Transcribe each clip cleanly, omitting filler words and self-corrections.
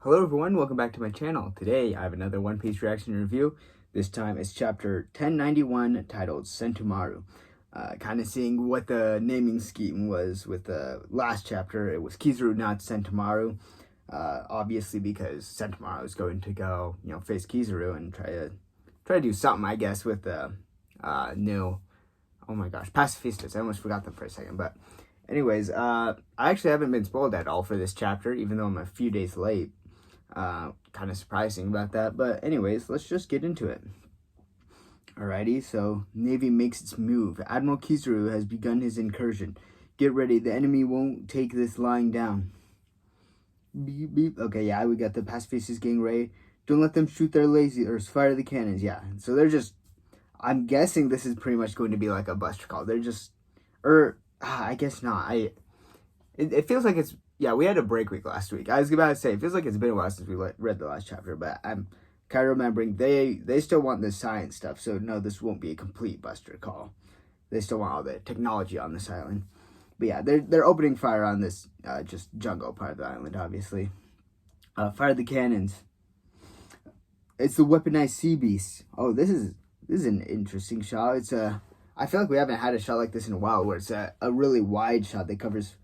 Hello everyone, welcome back to my channel. Today I have another One Piece reaction review. This time it's chapter 1091 titled Sentomaru. Kind of seeing what the naming scheme was with the last chapter. It was Kizaru, not Sentomaru. Obviously because Sentomaru is going to go, face Kizaru and try to do something, I guess, with the new, oh my gosh, pacifistas. I almost forgot them for a second, but anyways, I actually haven't been spoiled at all for this chapter, even though I'm a few days late. Kind of surprising about that, but anyways, let's just get into it. Alrighty, so Navy makes its move. Admiral Kizaru has begun his incursion. Get ready, the enemy won't take this lying down. Beep, beep. Okay, yeah, we got the pacifistas getting ready. Don't let them shoot their lasers, fire the cannons. Yeah, so they're just, I'm guessing this is pretty much going to be like a buster call. They're just, I guess not. It feels like it's, yeah, we had a break week last week. I was about to say, it feels like it's been a while since we read the last chapter, but I'm kind of remembering they still want the science stuff, so no, this won't be a complete buster call. They still want all the technology on this island. But yeah, they're opening fire on this just jungle part of the island, obviously. Fire the cannons. It's the weaponized sea beast. Oh, this is an interesting shot. It's I feel like we haven't had a shot like this in a while, where it's a really wide shot that covers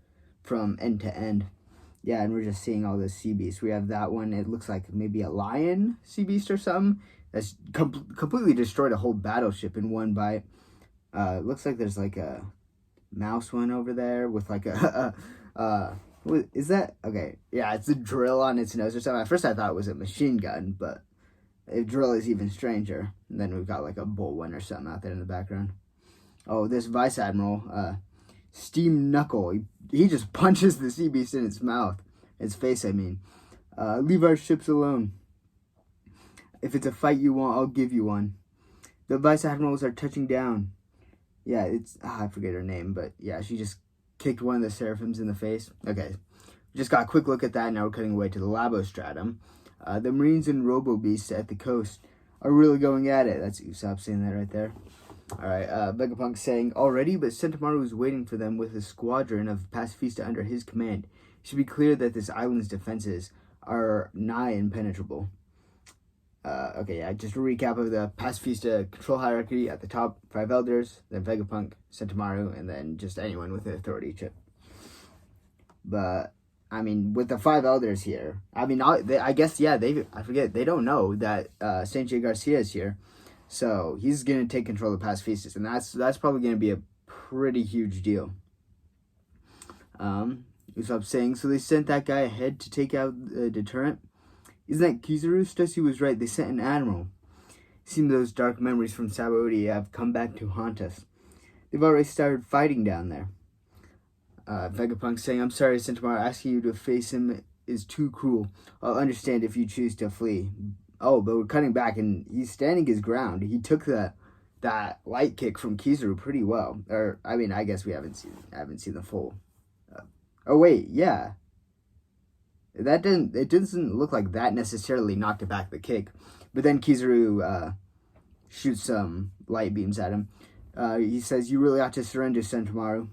from end to end. Yeah, and we're just seeing all the sea beasts. We have that one. It looks like maybe a lion sea beast or something that's completely destroyed a whole battleship in one bite. It looks like there's like a mouse one over there with like a what is that? Okay, yeah, it's a drill on its nose or something. At first I thought it was a machine gun, but a drill is even stranger. And then we've got like a bull one or something out there in the background. Oh, this vice admiral, Steam Knuckle. He just punches the sea beast in its mouth. Its face, I mean. Leave our ships alone. If it's a fight you want, I'll give you one. The vice admirals are touching down. Yeah, it's, I forget her name, but yeah, she just kicked one of the seraphims in the face. Okay, just got a quick look at that. Now we're cutting away to the Labostratum. The Marines and Robo-Beasts at the coast are really going at it. That's Usopp saying that right there. Alright, Vegapunk saying, already, but Sentomaru is waiting for them with a squadron of pacifista under his command. It should be clear that this island's defenses are nigh impenetrable. Okay, yeah, just a recap of the pacifista control hierarchy. At the top, 5 elders, then Vegapunk, Sentomaru, and then just anyone with an authority chip. But, I mean, with the 5 elders here, I mean, I guess, yeah, I forget, they don't know that Saint J. Garcia is here. So he's going to take control of the pacifistas, and that's probably going to be a pretty huge deal. Usopp saying, so they sent that guy ahead to take out the deterrent? Isn't that Kizaru? Stussy was right, they sent an admiral. Seems those dark memories from Sabaody have come back to haunt us. They've already started fighting down there. Vegapunk saying, I'm sorry, Sentomaru, asking you to face him is too cruel. I'll understand if you choose to flee. Oh, but we're cutting back, and he's standing his ground. He took that light kick from Kizaru pretty well. Or, I mean, I guess we haven't seen the full. Oh wait, yeah. It doesn't look like that necessarily knocked back the kick. But then Kizaru shoots some light beams at him. He says, you really ought to surrender, Sentomaru.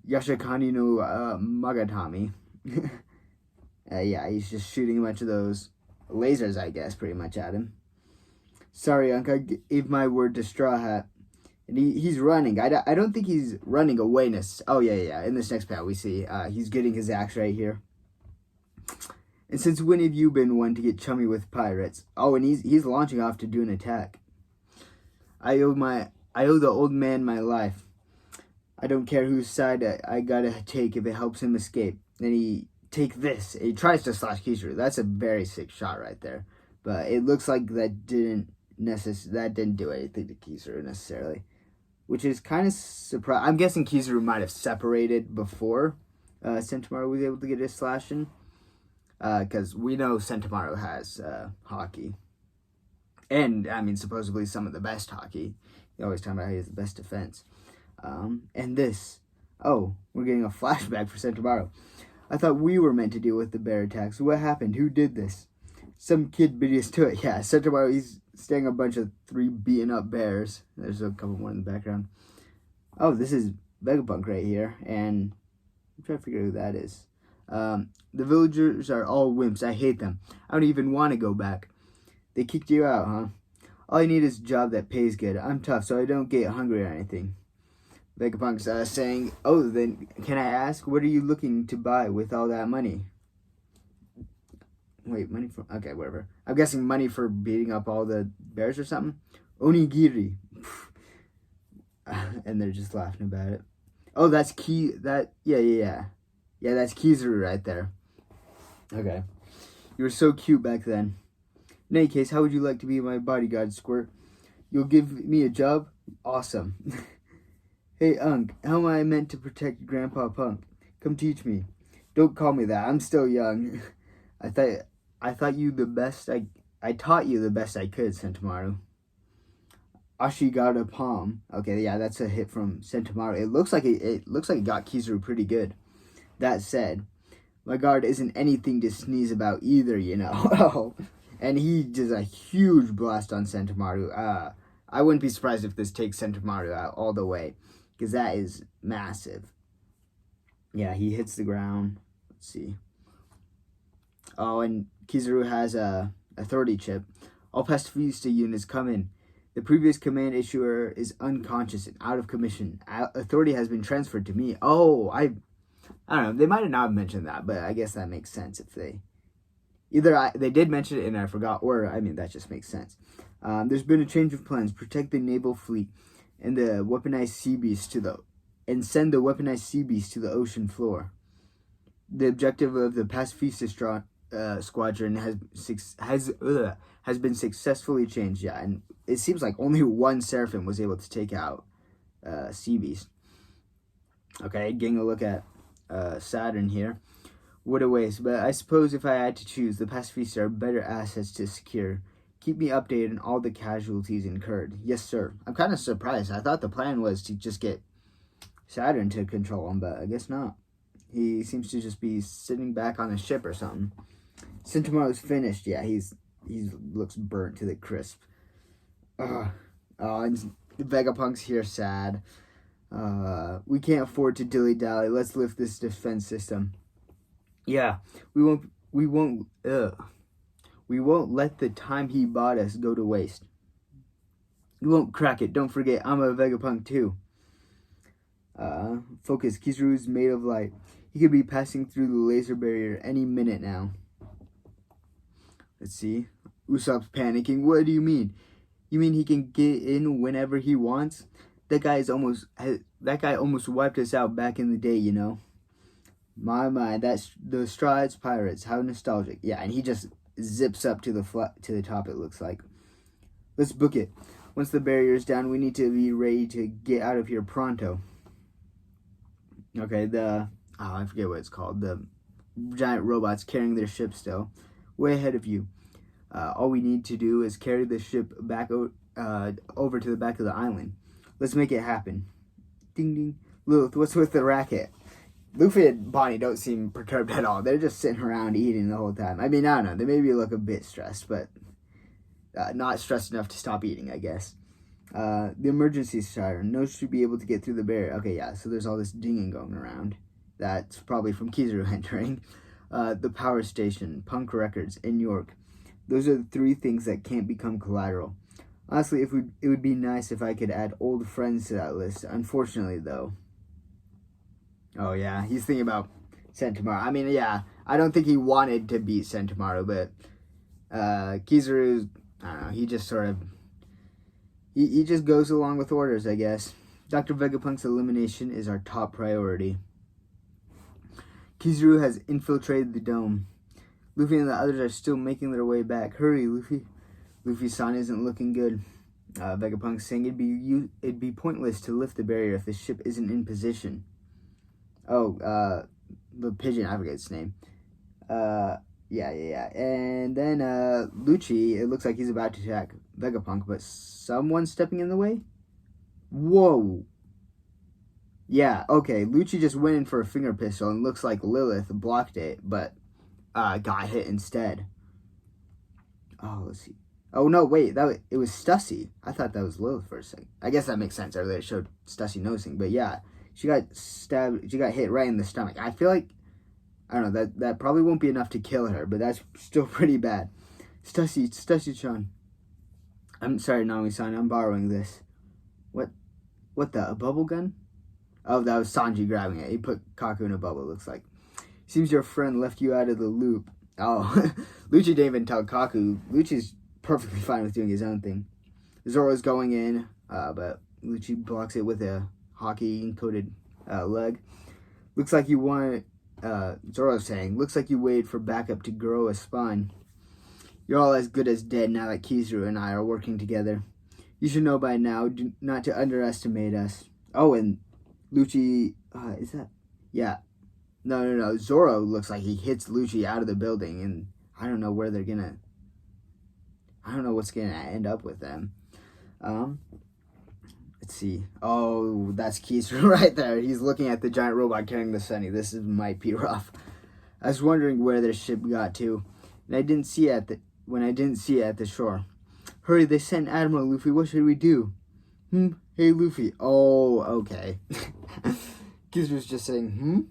Yashikani no Magatami. Yeah, he's just shooting a bunch of those lasers, I guess, pretty much at him. Sorry, Unc, I gave my word to Straw Hat. And he's running. I don't think he's running away. Oh, yeah. In this next panel, we see he's getting his axe right here. And since when have you been one to get chummy with pirates? Oh, and he's launching off to do an attack. I owe the old man my life. I don't care whose side I gotta take if it helps him escape. Then he take this. He tries to slash Kizaru. That's a very sick shot right there. But it looks like that didn't do anything to Kizaru necessarily. Which is kind of surprising. I'm guessing Kizaru might have separated before Sentomaru was able to get his slash in. Because we know Sentomaru has hockey. And, I mean, supposedly some of the best hockey. He always talking about how he has the best defense. And this. Oh, we're getting a flashback for Sentomaru. I thought we were meant to deal with the bear attacks. What happened? Who did this? Some kid beat us to it. Yeah, Sentomaru, he's staying a bunch of 3 beaten up bears. There's a couple more in the background. Oh, this is Vegapunk right here. And I'm trying to figure out who that is. The villagers are all wimps. I hate them. I don't even want to go back. They kicked you out, huh? All I need is a job that pays good. I'm tough, so I don't get hungry or anything. Vegapunk's saying, oh, then can I ask, what are you looking to buy with all that money? Wait, money for... Okay, whatever. I'm guessing money for beating up all the bears or something? Onigiri. And they're just laughing about it. Oh, that's Yeah, that's Kizaru right there. Okay. You were so cute back then. In any case, how would you like to be my bodyguard, Squirt? You'll give me a job? Awesome. Hey, Unc, how am I meant to protect Grandpa Punk? Come teach me. Don't call me that. I'm still young. I taught you the best I could, Sentomaru. Ashigata Palm. Okay, yeah, that's a hit from Sentomaru. It looks like it got Kizaru pretty good. That said, my guard isn't anything to sneeze about either, you know. And he does a huge blast on Sentomaru. I wouldn't be surprised if this takes Sentomaru out all the way, because that is massive. Yeah, he hits the ground. Let's see. Oh, and Kizaru has a authority chip. All pacifista units come in. The previous command issuer is unconscious and out of commission. Authority has been transferred to me. Oh, I don't know. They might have not mentioned that, but I guess that makes sense if they... they did mention it and I forgot, or, that just makes sense. There's been a change of plans. Protect the naval fleet and the weaponized sea beasts send the weaponized sea beasts to the ocean floor. The objective of the pacifista squadron has been successfully changed. Yeah, and it seems like only one Seraphim was able to take out sea beast. Okay, getting a look at Saturn here. What a waste, but I suppose if I had to choose, the pacifista are better assets to secure. Keep me updated on all the casualties incurred. Yes, sir. I'm kind of surprised. I thought the plan was to just get Saturn to control him, but I guess not. He seems to just be sitting back on a ship or something. Sentomaru's finished. Yeah, he looks burnt to the crisp. And Vegapunk's here sad. We can't afford to dilly-dally. Let's lift this defense system. Yeah, we won't let the time he bought us go to waste. We won't crack it. Don't forget, I'm a Vegapunk too. Focus. Kizaru's made of light. He could be passing through the laser barrier any minute now. Let's see. Usopp's panicking. What do you mean? You mean he can get in whenever he wants? That guy almost wiped us out back in the day, you know. My, that's the Straw Hats Pirates. How nostalgic. Yeah, and he just zips up to the top, it looks like. Let's book it. Once the barrier's down, we need to be ready to get out of here pronto. Okay, I forget what it's called. The giant robots carrying their ship still. Way ahead of you. All we need to do is carry the ship back over to the back of the island. Let's make it happen. Ding ding. Lilith, what's with the racket? Luffy and Bonnie don't seem perturbed at all. They're just sitting around eating the whole time. I don't know. They maybe look a bit stressed, but not stressed enough to stop eating, I guess. The emergency siren. No should be able to get through the barrier. Okay, yeah, so there's all this dinging going around. That's probably from Kizaru entering. The power station, Punk Records, in York. Those are the three things that can't become collateral. Honestly, it would be nice if I could add old friends to that list. Unfortunately, though. Oh, yeah, he's thinking about Sentomaru. Yeah, I don't think he wanted to beat Sentomaru, but Kizaru, I don't know, he just sort of... He just goes along with orders, I guess. Dr. Vegapunk's elimination is our top priority. Kizaru has infiltrated the dome. Luffy and the others are still making their way back. Hurry, Luffy. Luffy-san isn't looking good. Vegapunk's saying it'd be pointless to lift the barrier if the ship isn't in position. Oh, the pigeon, I forget its name. Yeah. And then, Lucci, it looks like he's about to attack Vegapunk, but someone's stepping in the way? Whoa. Yeah, okay, Lucci just went in for a finger pistol and looks like Lilith blocked it, but got hit instead. Oh, let's see. Oh, no, wait, it was Stussy. I thought that was Lilith for a second. I guess that makes sense. Earlier it showed Stussy nosing, but yeah, she got hit right in the stomach. I feel like I don't know, that probably won't be enough to kill her, but that's still pretty bad. Stussy-chan. I'm sorry, Nami-san, I'm borrowing this. What a bubble gun? Oh, that was Sanji grabbing it. He put Kaku in a bubble, it looks like. Seems your friend left you out of the loop. Oh, Lucci didn't even tell Kaku. Lucci's perfectly fine with doing his own thing. Zoro's going in, but Lucci blocks it with a hockey-coated leg. Looks like you want, Zoro's saying, looks like you waited for backup to grow a spine. You're all as good as dead now that Kizaru and I are working together. You should know by now not to underestimate us. Oh, and Lucci, is that? Yeah. No. Zoro looks like he hits Lucci out of the building, and I don't know where they're gonna... I don't know what's gonna end up with them. Let's see. Oh, that's Kizaru right there. He's looking at the giant robot carrying the Sunny. This might be rough. I was wondering where their ship got to, and I didn't see it at the shore. Hurry, they sent Admiral Luffy. What should we do? Hey, Luffy. Oh, okay. Kizaru's just saying,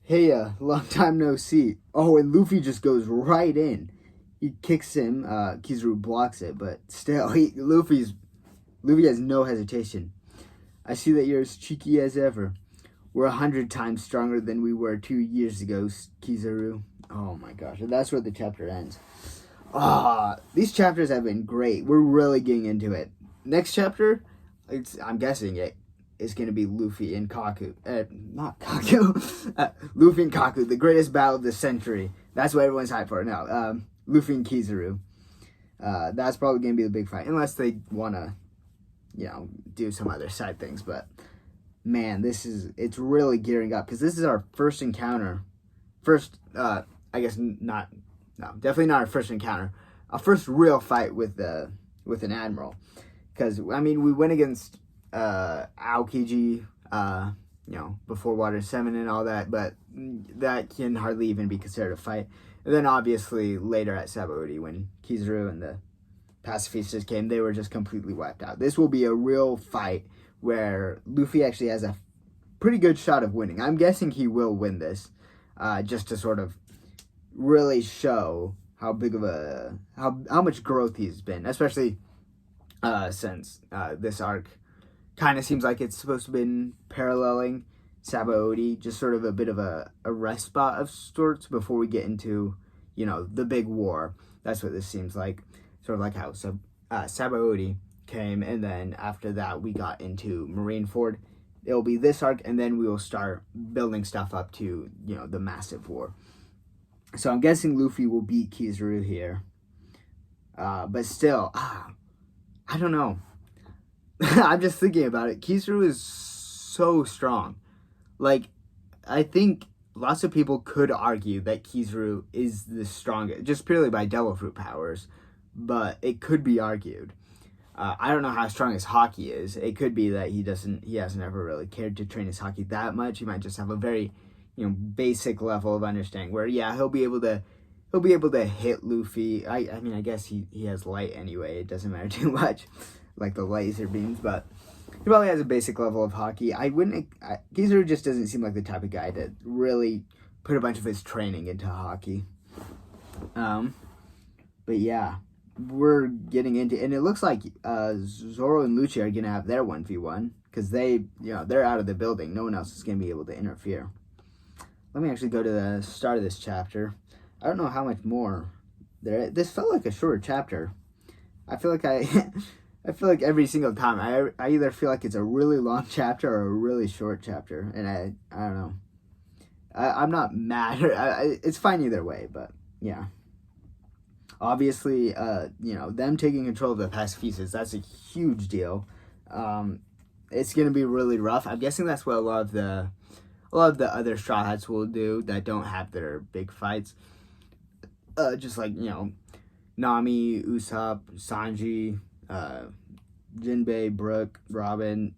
Hey, long time no see. Oh, and Luffy just goes right in. He kicks him. Kizaru blocks it, but still, Luffy has no hesitation. I see that you're as cheeky as ever. We're 100 times stronger than we were 2 years ago, Kizaru. Oh my gosh, and that's where the chapter ends. These chapters have been great. We're really getting into it. Next chapter, I'm guessing it's going to be Luffy and Kaku. Not Kaku. Luffy and Kaku, the greatest battle of the century. That's what everyone's hyped for now. Luffy and Kizaru. That's probably going to be the big fight. Unless they want to, do some other side things. But, man, it's really gearing up. Because this is our first encounter. Definitely not our first encounter. Our first real fight with an admiral. Because, we went against Aokiji, before Water 7 and all that, but that can hardly even be considered a fight. And then, obviously, later at Sabaody, when Kizaru and the pacifistas came, they were just completely wiped out. This will be a real fight where Luffy actually has a pretty good shot of winning. I'm guessing he will win this, just to sort of really show how big of how much growth he's been, especially since this arc kind of seems like it's supposed to have been paralleling Sabaody, just sort of a bit of a rest spot of sorts before we get into, the big war. That's what this seems like. Sort of like how Sabaody came, and then after that we got into Marineford. It'll be this arc, and then we will start building stuff up to, the massive war. So I'm guessing Luffy will beat Kizaru here. But still, I don't know. I'm just thinking about it. Kizaru is so strong. Like, I think lots of people could argue that Kizaru is the strongest, just purely by devil fruit powers. But it could be argued. I don't know how strong his hockey is. It could be that he hasn't ever really cared to train his hockey that much. He might just have a very, basic level of understanding where, he'll be able to hit Luffy. I guess he has light anyway. It doesn't matter too much, like the laser beams, but he probably has a basic level of hockey. Kizaru just doesn't seem like the type of guy to really put a bunch of his training into hockey. But yeah, we're getting into, and it looks like Zoro and Lucci are gonna have their 1v1 because they're out of the building. No one else is gonna be able to interfere. Let me actually go to the start of this chapter. I don't know how much more there. This felt like a shorter chapter. I feel like every single time I either feel like it's a really long chapter or a really short chapter, and I don't know. I'm not mad. It's fine either way, but yeah. Obviously, them taking control of the pacifistas, that's a huge deal. It's gonna be really rough. I'm guessing that's what a lot of the other Straw Hats will do that don't have their big fights. Just like, Nami, Usopp, Sanji, Jinbei, Brook, Robin,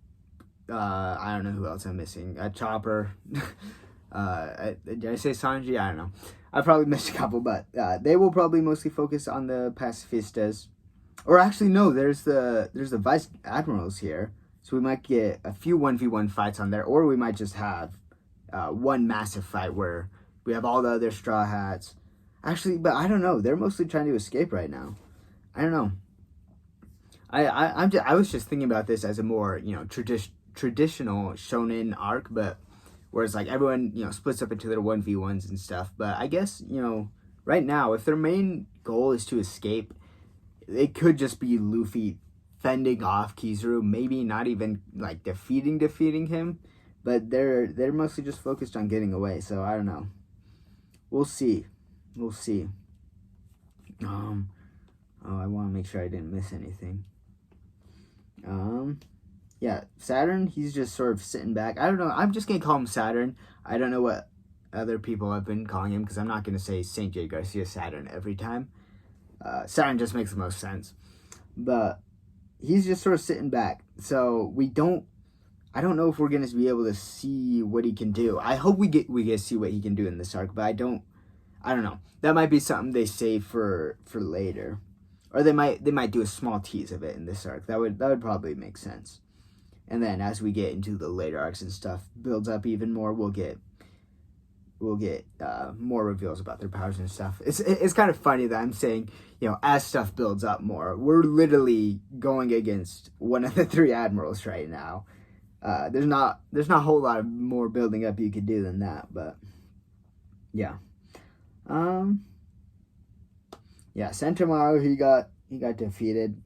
I don't know who else I'm missing. Chopper. Did I say Sanji? I don't know. I probably missed a couple, but they will probably mostly focus on the pacifistas. Or actually, no, there's the vice admirals here. So we might get a few 1v1 fights on there, or we might just have one massive fight where We have all the other Straw Hats. Actually, but I don't know. They're mostly trying to escape right now. I don't know. I was just thinking about this as a more, traditional shonen arc, but whereas like everyone, splits up into their 1v1s and stuff. But I guess, right now, if their main goal is to escape, it could just be Luffy fending off Kizaru, maybe not even like defeating him, but they're mostly just focused on getting away. So I don't know. We'll see. I want to make sure I didn't miss anything. Yeah, Saturn, he's just sort of sitting back. I don't know. I'm just going to call him Saturn. I don't know what other people have been calling him because I'm not going to say St. J. Garcia Saturn every time. Saturn just makes the most sense. But he's just sort of sitting back. So I don't know if we're going to be able to see what he can do. I hope we get to see what he can do in this arc, but I don't know. That might be something they save for later. Or they might do a small tease of it in this arc. That would probably make sense. And then as we get into the later arcs and stuff builds up even more, we'll get more reveals about their powers and stuff. It's kind of funny that I'm saying, as stuff builds up more, we're literally going against one of the 3 admirals right now. There's not a whole lot of more building up you could do than that, but yeah. Yeah, Sentomaru, he got defeated.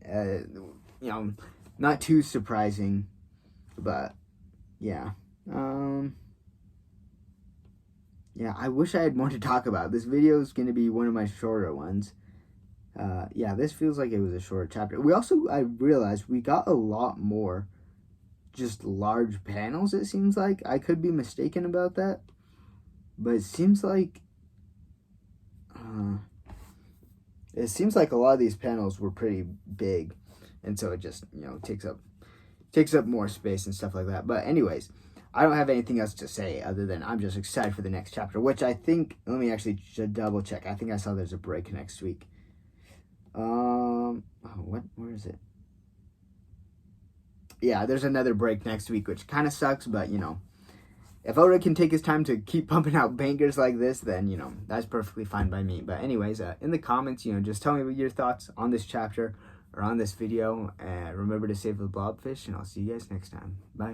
Not too surprising, but yeah. Yeah, I wish I had more to talk about. This video is going to be one of my shorter ones. Yeah, this feels like it was a short chapter. I realized we got a lot more just large panels, it seems like. I could be mistaken about that, but it seems like a lot of these panels were pretty big, and so it just takes up more space and stuff like that. But anyways, I don't have anything else to say other than I'm just excited for the next chapter, which I think, let me actually double check. I think I saw there's a break next week. Where is it? Yeah, there's another break next week, which kind of sucks, but if Oda can take his time to keep pumping out bangers like this, then, that's perfectly fine by me. But anyways, in the comments, just tell me your thoughts on this chapter or on this video. And remember to save the blobfish, and I'll see you guys next time. Bye.